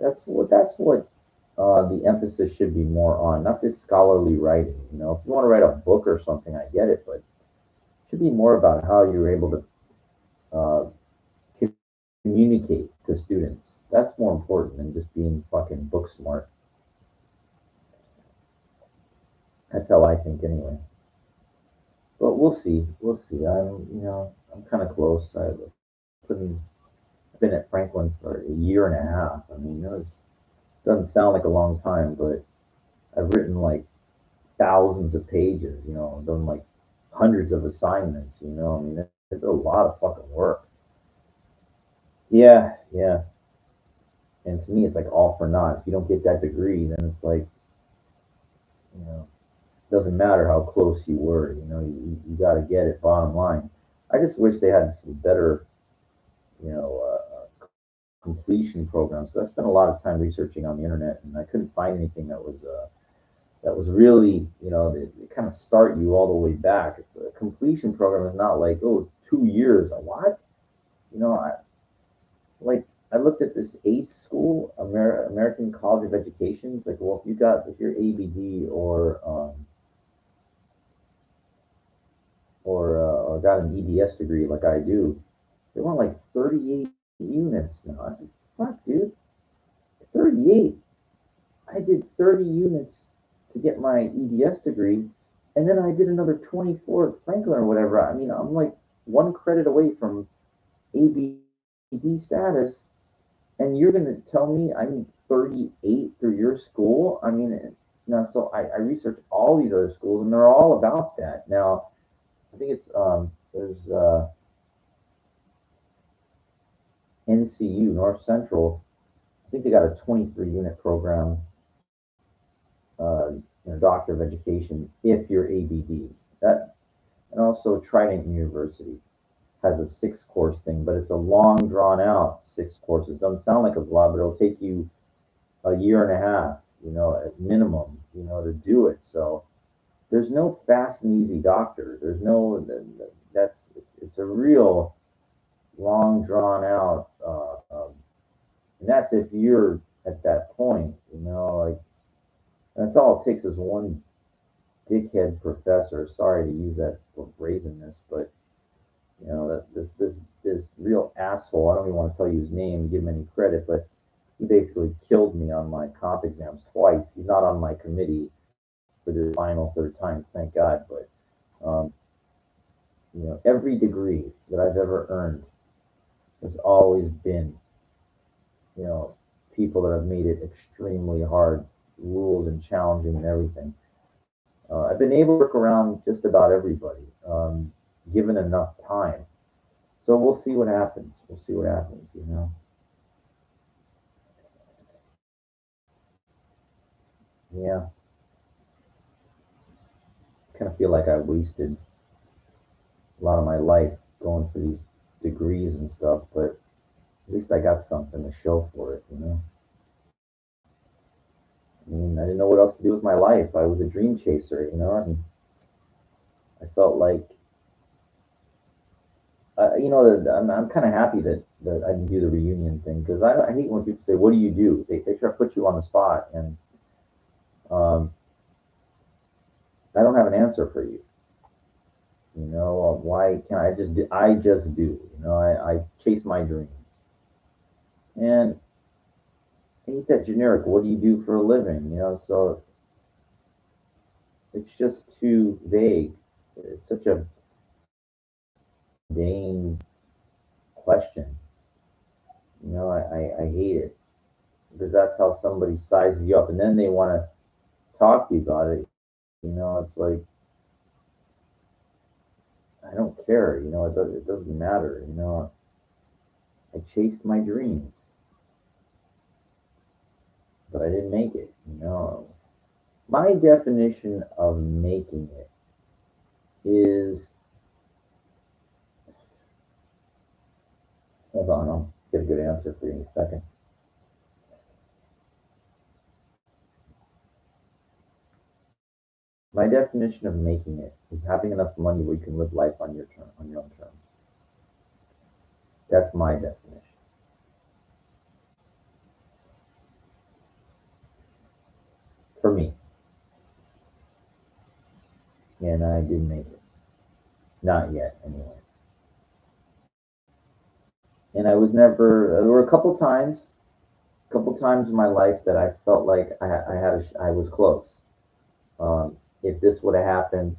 that's what the emphasis should be more on, not this scholarly writing. If you want to write a book or something, I get it, but it should be more about how you're able to uh, communicate to students. That's more important than just being fucking book smart. That's how I think, anyway. But we'll see. We'll see. I'm kind of close. I've been at Franklin for a year and a half. I mean, it doesn't sound like a long time, but I've written like thousands of pages. Done like hundreds of assignments. I mean, It's a lot of fucking work. Yeah, yeah. And to me, it's like all for naught. If you don't get that degree, then it's like, you know, doesn't matter how close you were. You got to get it. Bottom line. I just wish they had some better, you know, completion programs. So I spent a lot of time researching on the internet, and I couldn't find anything that was really, they kind of start you all the way back. It's a completion program is not like, oh, 2 years. What? I like I looked at this ACE school, American College of Education. It's like, well, if you're ABD or got an EDS degree like I do, they want like 38 units now. I said, fuck, dude, 38. I did 30 units to get my EDS degree, and then I did another 24 at Franklin or whatever. I mean, I'm like one credit away from ABD status, and you're going to tell me I need 38 through your school? I mean, now, so I researched all these other schools, and they're all about that. Now, I think there's NCU, North Central. I think they got a 23 unit program, Doctor of Education, if you're ABD. That, and also Trident University has a 6 course thing, but it's a long drawn out 6 courses. Doesn't sound like it's a lot, but it'll take you a year and a half, at minimum, to do it. So there's no fast and easy doctor. There's no it's a real long drawn out, and that's if you're at that point, like that's all it takes is one dickhead professor. Sorry to use that for brazenness, but that this real asshole. I don't even want to tell you his name, give him any credit, but he basically killed me on my comp exams twice. He's not on my committee for the final third time, thank God. But um, every degree that I've ever earned has always been, you know, people that have made it extremely hard, rules and challenging and everything. I've been able to work around just about everybody, given enough time. So we'll see what happens. We'll see what happens. Yeah, kind of feel like I wasted a lot of my life going for these degrees and stuff, but at least I got something to show for it. I mean, I didn't know what else to do with my life. I was a dream chaser, and I felt like, I'm kind of happy that I didn't do the reunion thing because I hate when people say, "What do you do?" They try to put you on the spot, and um, I don't have an answer for you. Why can't I just do? I just do. I chase my dreams, and I hate that generic. What do you do for a living? So it's just too vague. It's such a vain question. I hate it because that's how somebody sizes you up, and then they want to talk to you about it. It's like I don't care. It doesn't matter. I chased my dreams, but I didn't make it. My definition of making it is, hold on, I'll get a good answer for you in a second. My definition of making it is having enough money where you can live life on your own terms. That's my definition for me, and I didn't make it. Not yet, anyway. And I was never. There were a couple times in my life that I felt like I was close. If this would have happened,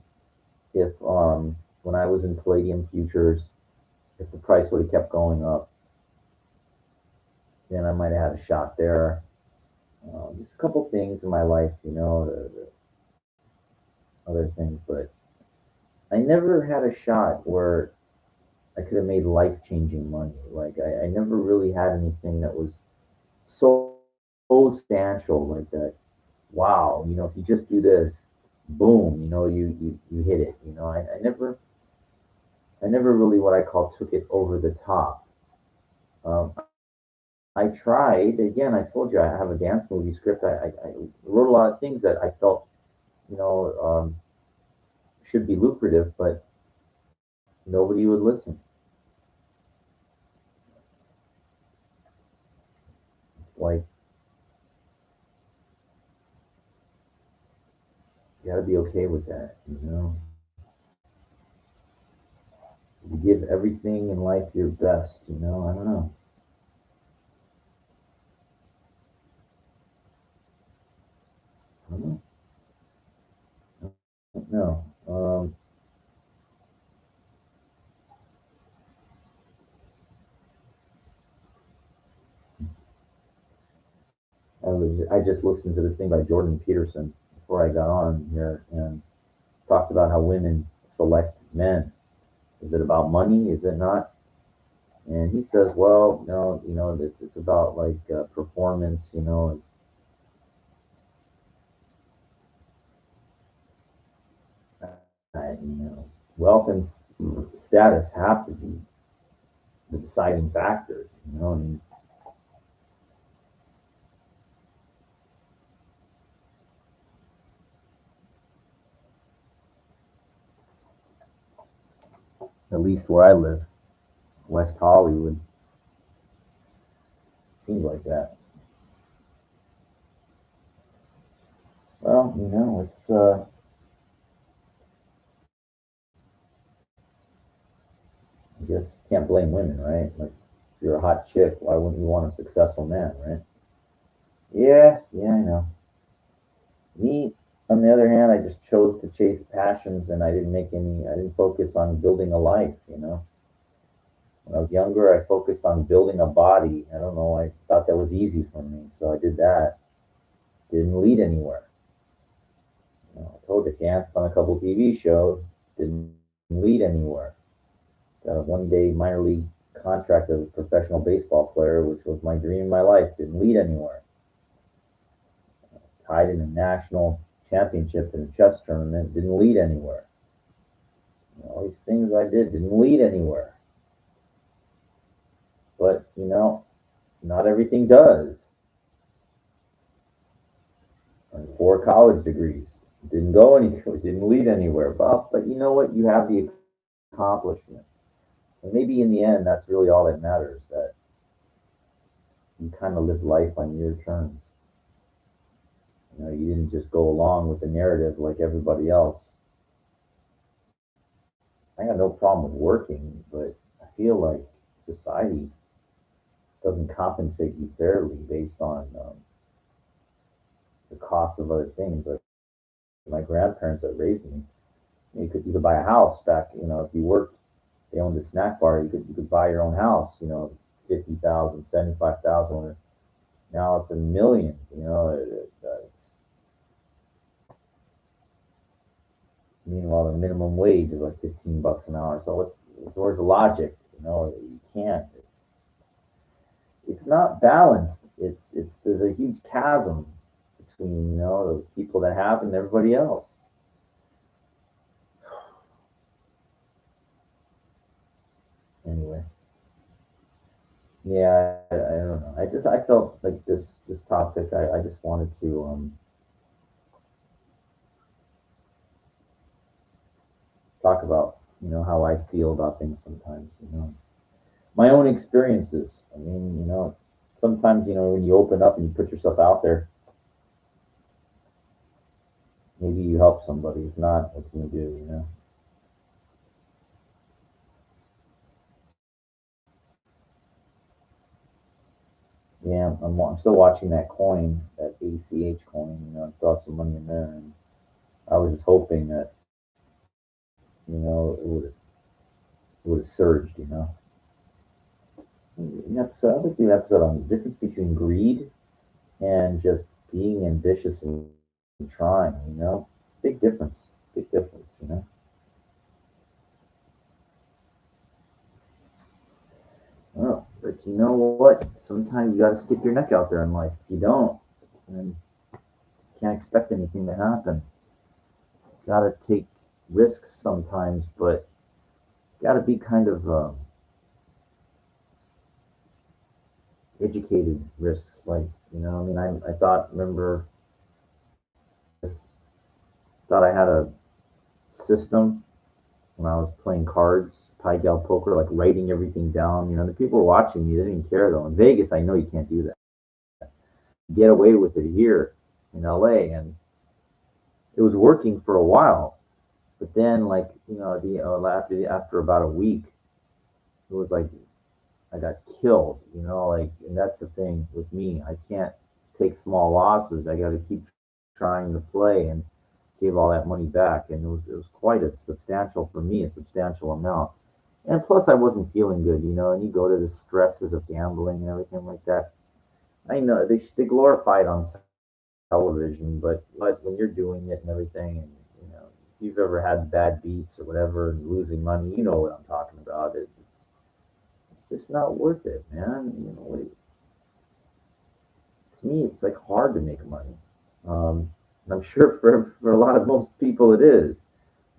if when I was in Palladium Futures, if the price would have kept going up, then I might have had a shot there. Just a couple things in my life, the other things, but I never had a shot where I could have made life changing money. Like I never really had anything that was so substantial like that. Wow, if you just do this, boom, you hit it. I never really what I call took it over the top. I tried again. I told you I have a dance movie script. I wrote a lot of things that I felt should be lucrative, but nobody would listen. It's like you got to be okay with that. You give everything in life your best. I don't know. I don't know. I just listened to this thing by Jordan Peterson before I got on here and talked about how women select men. Is it about money? Is it not? And he says, well, no, it's about like performance, wealth and status have to be the deciding factors, I mean, at least where I live, West Hollywood, seems like that. Well, it's, I guess can't blame women, right? Like, if you're a hot chick, why wouldn't you want a successful man, right? Yeah, yeah, I know. Me, on the other hand, I just chose to chase passions and I didn't focus on building a life. When I was younger, I focused on building a body. I don't know, I thought that was easy for me, so I did that. Didn't lead anywhere. I told you, danced on a couple TV shows, didn't lead anywhere. Got a 1 day minor league contract as a professional baseball player, which was my dream in my life, didn't lead anywhere. Tied in a national championship in a chess tournament, didn't lead anywhere. All these things I did didn't lead anywhere. But, not everything does. And 4 college degrees didn't go anywhere, didn't lead anywhere. But you know what? You have the accomplishment. And maybe in the end, that's really all that matters, that you kind of live life on your terms. You didn't just go along with the narrative like everybody else. I got no problem with working, but I feel like society doesn't compensate you fairly based on the cost of other things. Like my grandparents that raised me, you could buy a house back. If you worked, they owned a snack bar. You could buy your own house. 50,000, 75,000. Now it's in millions. Meanwhile the minimum wage is like $15 an hour. So where's the logic? You can't. It's not balanced. It's there's a huge chasm between those people that have and everybody else. Anyway, yeah, I don't know. I felt like this topic. I just wanted to talk about how I feel about things sometimes. My own experiences. I mean, sometimes when you open up and you put yourself out there, maybe you help somebody. If not, what can you do? Yeah, I'm still watching that coin, that ACH coin. I still have some money in there, and I was just hoping that it would have surged. I like the episode on the difference between greed and just being ambitious and trying. Big difference. Big difference. Oh, but you know what? Sometimes you got to stick your neck out there in life. If you don't, then you can't expect anything to happen. Got to take risks sometimes, but got to be kind of educated risks. Like, I mean, I thought, remember, thought I had a system when I was playing cards, Pai Gow poker, like writing everything down. The people were watching me, they didn't care though. In Vegas, I know you can't do that. Get away with it here in LA, and it was working for a while. But then, like, after about a week, it was like I got killed. Like, and that's the thing with me. I can't take small losses. I got to keep trying to play, and gave all that money back, and it was quite a substantial for me, a substantial amount. And plus, I wasn't feeling good, and you go to the stresses of gambling and everything like that. I know they glorify it on television, but when you're doing it and everything, and if you've ever had bad beats or whatever and losing money, you know what I'm talking about. It's just not worth it, man. To me, it's like hard to make money. I'm sure for a lot of most people it is.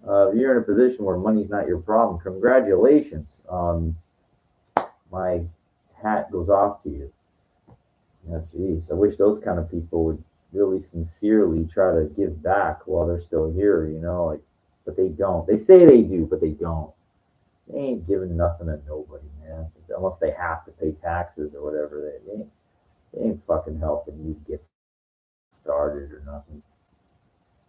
If you're in a position where money's not your problem, congratulations. My hat goes off to you. Geez, I wish those kind of people would really sincerely try to give back while they're still here, like, but they don't. They say they do, but they don't. They ain't giving nothing to nobody, man. Unless they have to pay taxes or whatever. They ain't fucking helping you get started or nothing.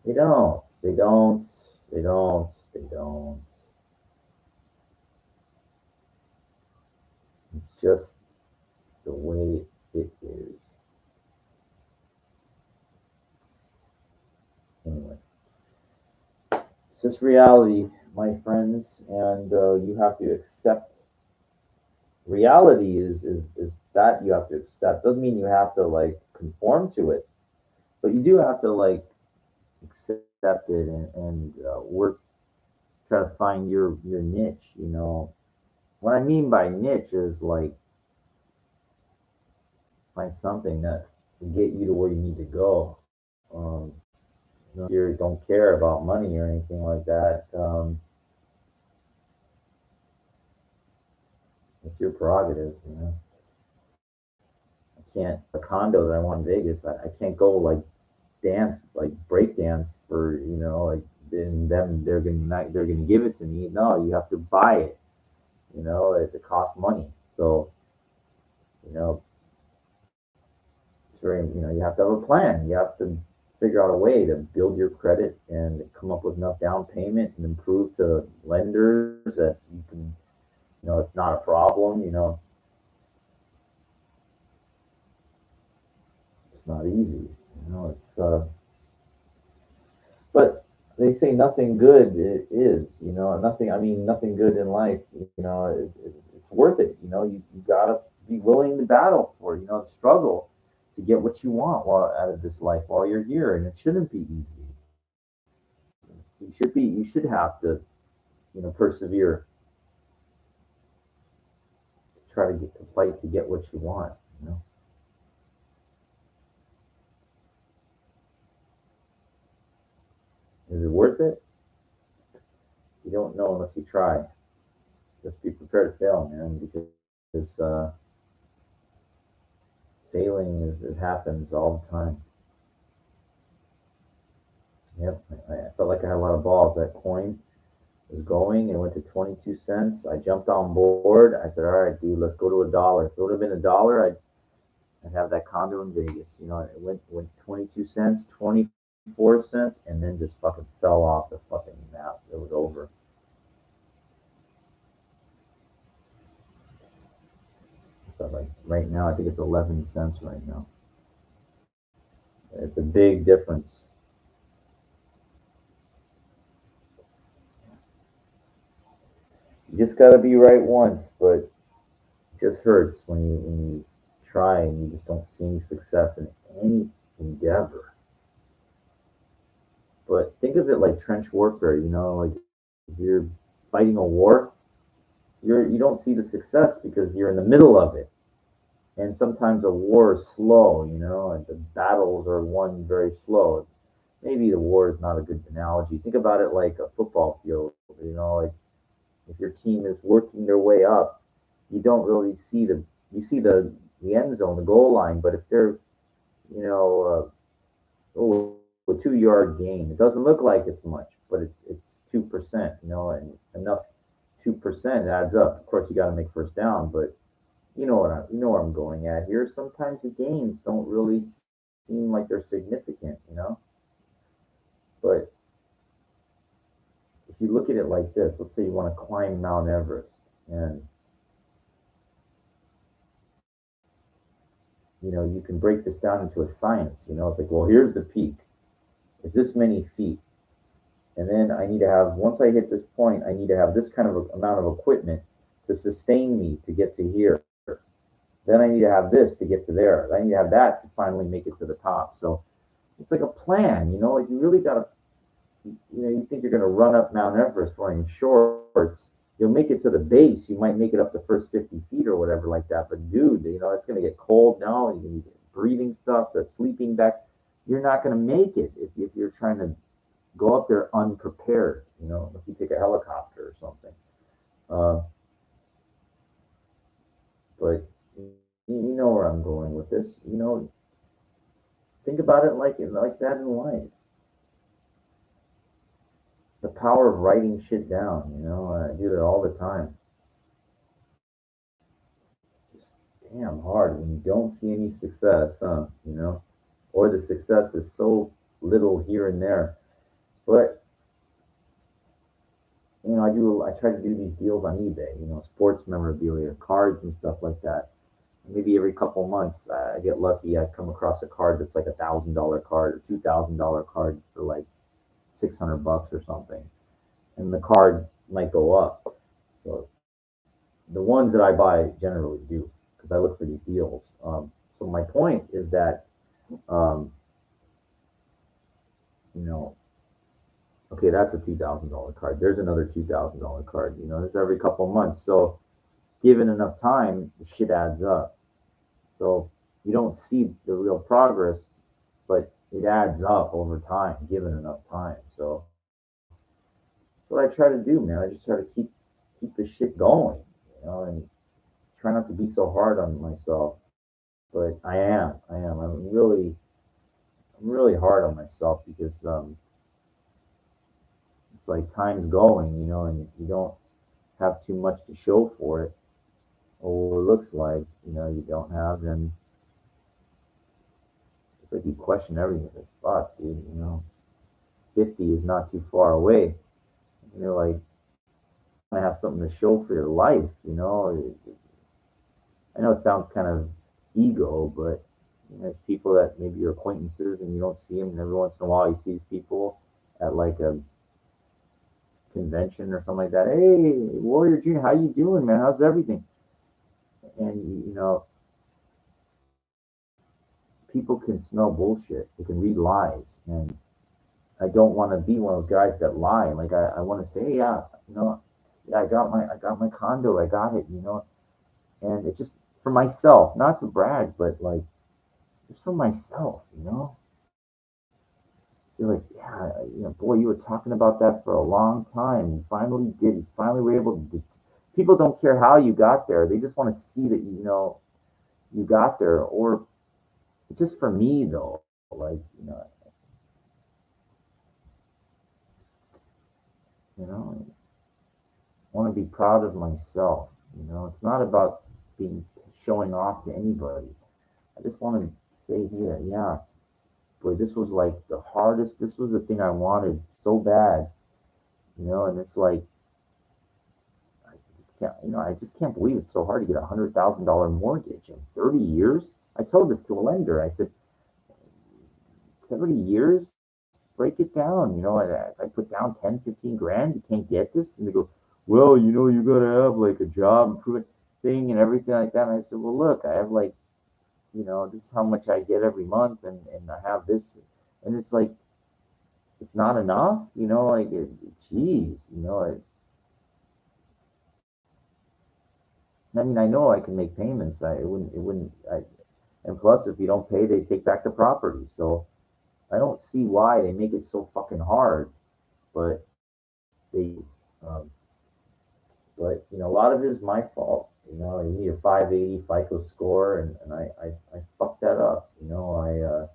They don't. They don't. They don't. They don't. It's just the way it is. Anyway, it's just reality, my friends, and you have to accept. Reality is that you have to accept. Doesn't mean you have to like conform to it, but you do have to like accept it and work, try to find your niche. What I mean by niche is like find something that will get you to where you need to go. If you don't care about money or anything like that, it's your prerogative. I can't a condo that I want in Vegas. I can't go like dance, like break dance for like then them they're gonna give it to me. No, you have to buy it. It costs money. So you know it's very you have to have a plan. You have to figure out a way to build your credit and come up with enough down payment and improve to lenders that you can it's not a problem. It's not easy. It's but they say nothing good is, nothing. I mean, nothing good in life. It's worth it. You gotta be willing to battle for, struggle to get what you want while out of this life while you're here, and it shouldn't be easy. You should have to, persevere to try to get to fight to get what you want. You know, is it worth it? You don't know unless you try. Just be prepared to fail, man, because failing is happens all the time. Yep, I felt like I had a lot of balls. That coin was going. It went to 22 cents. I jumped on board. I said, "All right, dude, let's go to a dollar." If it would have been a dollar, I'd have that condo in Vegas. It went 22 cents, 24 cents, and then just fucking fell off the fucking map. It was over. So like right now, I think it's 11 cents right now. It's a big difference. You just gotta be right once, but it just hurts when you try and you just don't see any success in any endeavor. But think of it like trench warfare, like if you're fighting a war, you don't see the success because you're in the middle of it. And sometimes a war is slow, and the battles are won very slow. Maybe the war is not a good analogy. Think about it like a football field, like if your team is working their way up, you don't really see you see the end zone, the goal line, but if they're, you know, a 2 yard gain, it doesn't look like it's much, but it's 2%, and enough 2% adds up. Of course, you got to make first down, but you know what I'm going at here. Sometimes the gains don't really seem like they're significant. But if you look at it like this, let's say you want to climb Mount Everest, and you can break this down into a science. It's like, well, here's the peak. It's this many feet, and then I need to have once I hit this point, I need to have this kind of amount of equipment to sustain me to get to here. Then I need to have this to get to there. I need to have that to finally make it to the top. So it's like a plan, like you really got to, you think you're going to run up Mount Everest wearing shorts. You'll make it to the base. You might make it up the first 50 feet or whatever like that. But dude, it's going to get cold now. You need breathing stuff, the sleeping bag. You're not going to make it if you're trying to go up there unprepared, unless you take a helicopter or something. Uh, but you know where I'm going with this. Think about it like that in life. The power of writing shit down. I do that all the time. It's damn hard when you don't see any success, huh? Or the success is so little here and there. But I try to do these deals on eBay. Sports memorabilia, cards, and stuff like that. Maybe every couple months, I get lucky. I come across a card that's like $1,000 card or $2,000 card for like $600 or something, and the card might go up. So the ones that I buy generally do because I look for these deals. So my point is that, um, you know, okay, that's a $2,000 card. There's another $2,000 card. There's every couple months. So given enough time, the shit adds up. So you don't see the real progress, but it adds up over time, given enough time. So that's what I try to do, man. I just try to keep the shit going, and try not to be so hard on myself. But I am. I'm really hard on myself because it's like time's going, and you don't have too much to show for it, or what it looks like, you don't have, then it's like you question everything. It's like, fuck, dude, 50 is not too far away. And you're like, I have something to show for your life, I know it sounds kind of ego, but there's people that maybe you're acquaintances and you don't see them, and every once in a while you see these people at like a convention or something like that. Hey, Warrior Junior, how you doing, man? How's everything? And people can smell bullshit. They can read lies, and I don't want to be one of those guys that lie. Like I want to say, hey, yeah, yeah, I got my condo, I got it, and it's just for myself, not to brag, but like just for myself, So like, yeah, boy, you were talking about that for a long time. You finally did. You finally were able to. People don't care how you got there. They just want to see that you got there. Or just for me though, like I want to be proud of myself. It's not about being showing off to anybody. I just want to say here, yeah, boy, this was like the hardest. This was the thing I wanted so bad, and it's like I just can't believe it's so hard to get $100,000 mortgage in 30 years. I told this to a lender. I said, 30 years, break it down. I put down 10, 15 grand. You can't get this. And they go, well, you got to have like a job improvement thing and everything like that. And I said, well, look, I have like, this is how much I get every month, and I have this. And it's like, it's not enough, like, geez, I I mean, I know I can make payments. And plus, if you don't pay, they take back the property. So I don't see why they make it so fucking hard, but they do. But a lot of it is my fault. You need a 580 FICO score, and I fucked that up. I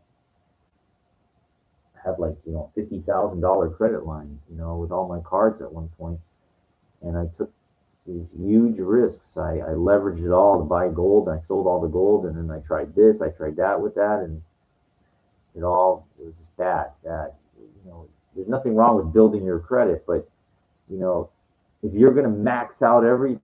had like $50,000 credit line, with all my cards at one point, and I took these huge risks. I leveraged it all to buy gold. I sold all the gold, and then I tried this, I tried that with that, and it was just bad, bad. There's nothing wrong with building your credit, but you know, if you're going to max out everything,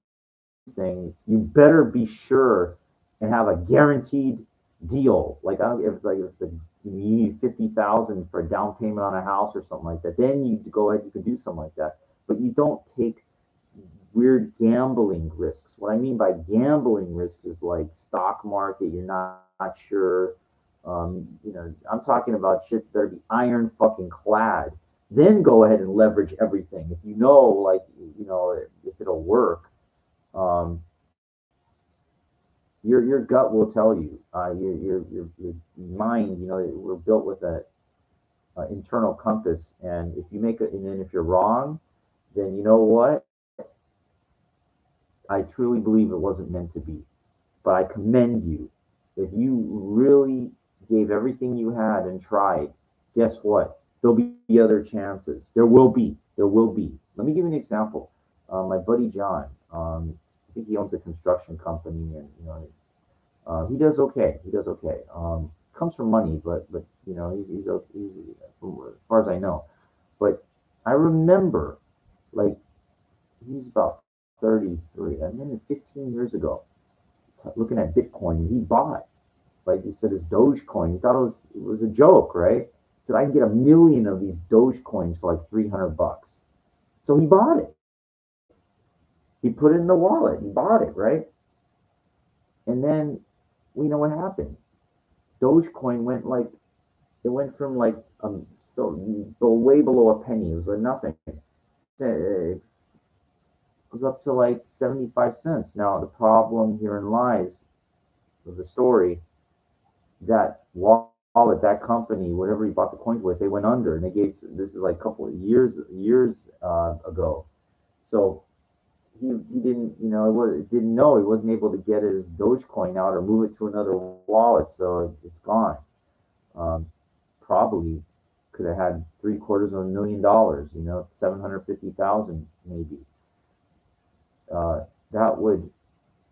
you better be sure and have a guaranteed deal. Like I don't if it's like if the you need 50,000 for a down payment on a house or something like that, then you go ahead, you can do something like that. But you don't take weird gambling risks. What I mean by gambling risks is like stock market. You're not sure. I'm talking about shit that better be iron fucking clad. Then go ahead and leverage everything. If like, if it'll work, um, your gut will tell you. Your mind, we're built with a internal compass, and if you make it, and then if you're wrong, then you know what? I truly believe it wasn't meant to be. But I commend you. If you really gave everything you had and tried, guess what? There'll be other chances. There will be. There will be. Let me give you an example. My buddy John, I think he owns a construction company, and he does okay. He does okay. Comes from money, but he's as far as I know. But I remember, like, he's about 33. I remember 15 years ago looking at Bitcoin, and he bought, like you said, his Dogecoin. He thought it was a joke, right? He said I can get 1 million of these Dogecoins for like $300. So he bought it. He put it in the wallet. He bought it, right? And then we know what happened. Dogecoin went from like way below a penny. It was like nothing. It was up to like 75 cents. Now the problem herein lies of the story that wallet, that company, whatever he bought the coins with, they went under, and they gave. This is like a couple of years ago. So he didn't, didn't know he wasn't able to get his Dogecoin out or move it to another wallet, so it's gone. Um, Probably could have had $750,000, 750,000 maybe. That would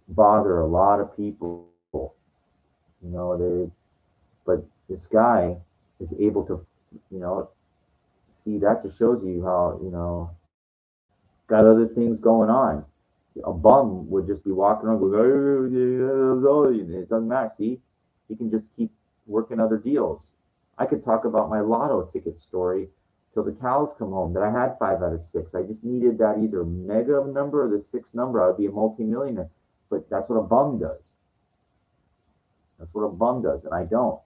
bother a lot of people. They but this guy is able to, you know, see, that just shows you how, got other things going on. A bum would just be walking around going, oh, it doesn't matter. See, he can just keep working other deals. I could talk about my lotto ticket story till the cows come home that I had 5 out of 6. I just needed that either mega number or the sixth number. I would be a multimillionaire. But that's what a bum does. That's what a bum does, and I don't.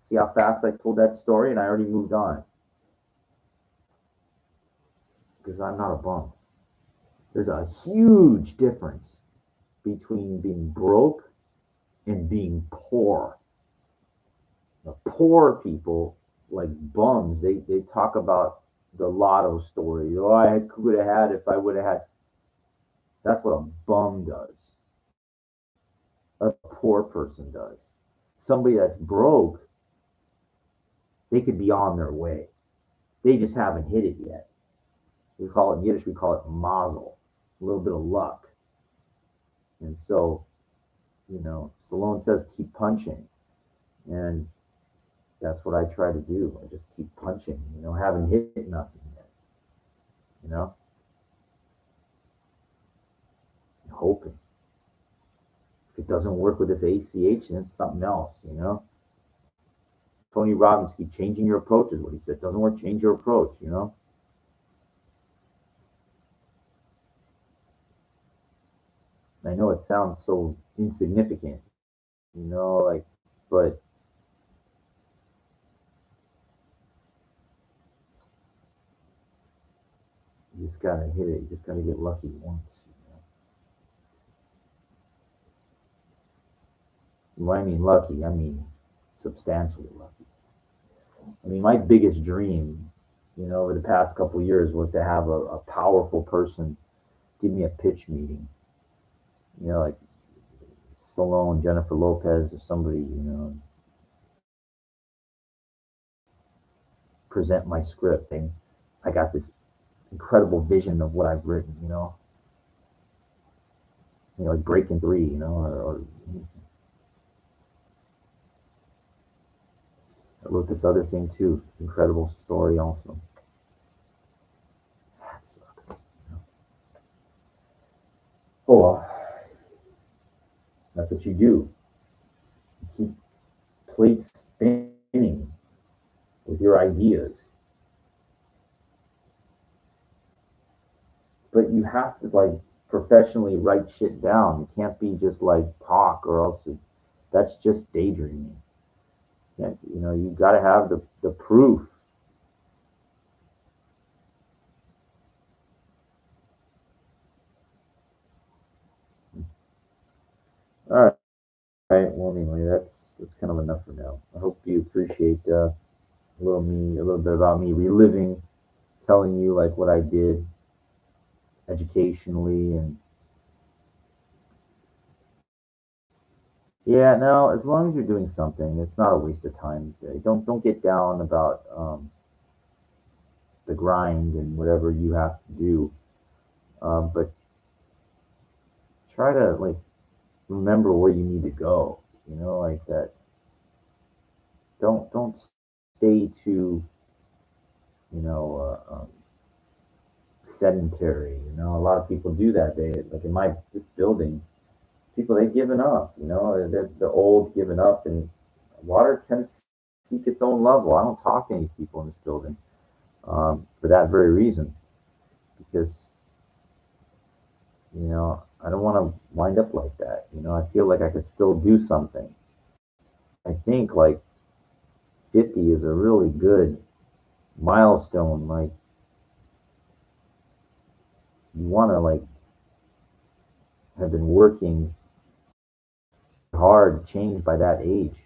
See how fast I told that story, and I already moved on because I'm not a bum. There's a huge difference between being broke and being poor. The poor people, like bums, they talk about the lotto story. Oh, I could have had if I would have had. That's what a bum does. A poor person does. Somebody that's broke, they could be on their way. They just haven't hit it yet. We call it in Yiddish, we call it mazel, a little bit of luck. And so, Stallone says keep punching. And that's what I try to do. I just keep punching, haven't hit nothing yet, you know, hoping. If it doesn't work with this ACH, then it's something else. Tony Robbins, keep changing your approach is what he said. Doesn't work, change your approach. I know it sounds so insignificant, like, but you just gotta hit it. You just gotta get lucky once. When I mean lucky, I mean substantially lucky. I mean, my biggest dream, over the past couple of years was to have a powerful person give me a pitch meeting, like Stallone, Jennifer Lopez, or somebody, present my script. And I got this incredible vision of what I've written, like Breaking Three, or I wrote this other thing too, incredible story also. That sucks. Oh, well, that's what you do. You keep plates spinning with your ideas, but you have to like professionally write shit down. You can't be just like talk, or else that's just daydreaming. You can't, you got to have the proof. All right. All right. Well, anyway, that's kind of enough for now. I hope you appreciate a little bit about me reliving, telling you like what I did educationally, and yeah, no, as long as you're doing something, it's not a waste of time. Don't get down about the grind and whatever you have to do, but try to like remember where you need to go. Like that. Don't stay too sedentary. A lot of people do that. They like in my this building, people they've given up. They're old, giving up, and water tends to seek its own level. I don't talk to any people in this building for that very reason, because I don't want to wind up like that. I feel like I could still do something. I think like 50 is a really good milestone. Like you want to like have been working hard to change by that age.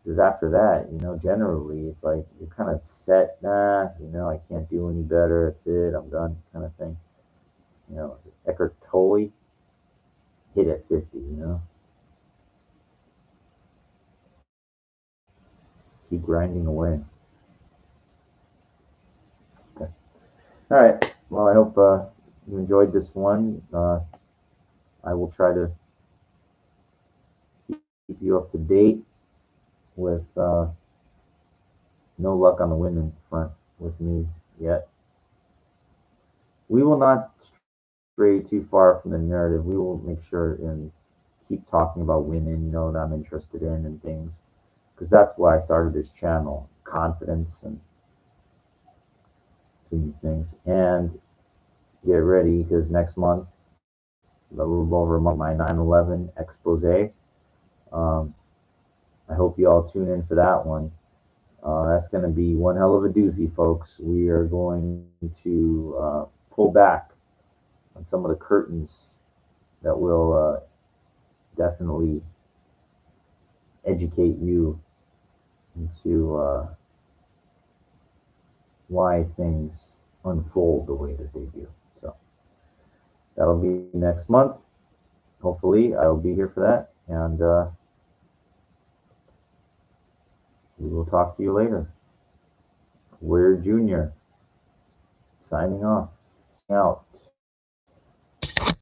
Because after that, generally it's like you're kind of set. Nah, I can't do any better. That's it. I'm done, kind of thing. Eckhart Tolle hit at 50. Just keep grinding away. Okay. All right. Well, I hope you enjoyed this one. I will try to keep you up to date with no luck on the women front with me yet. We will not stray too far from the narrative. We will make sure and keep talking about women, that I'm interested in and things, because that's why I started this channel, confidence and doing these things. And get ready because next month, a little over a month, my 9/11 expose. Um, I hope you all tune in for that one. That's going to be one hell of a doozy, folks. We are going to pull back on some of the curtains that will definitely educate you into why things unfold the way that they do. So that'll be next month. Hopefully, I'll be here for that, and we will talk to you later. We're Junior signing off. Out.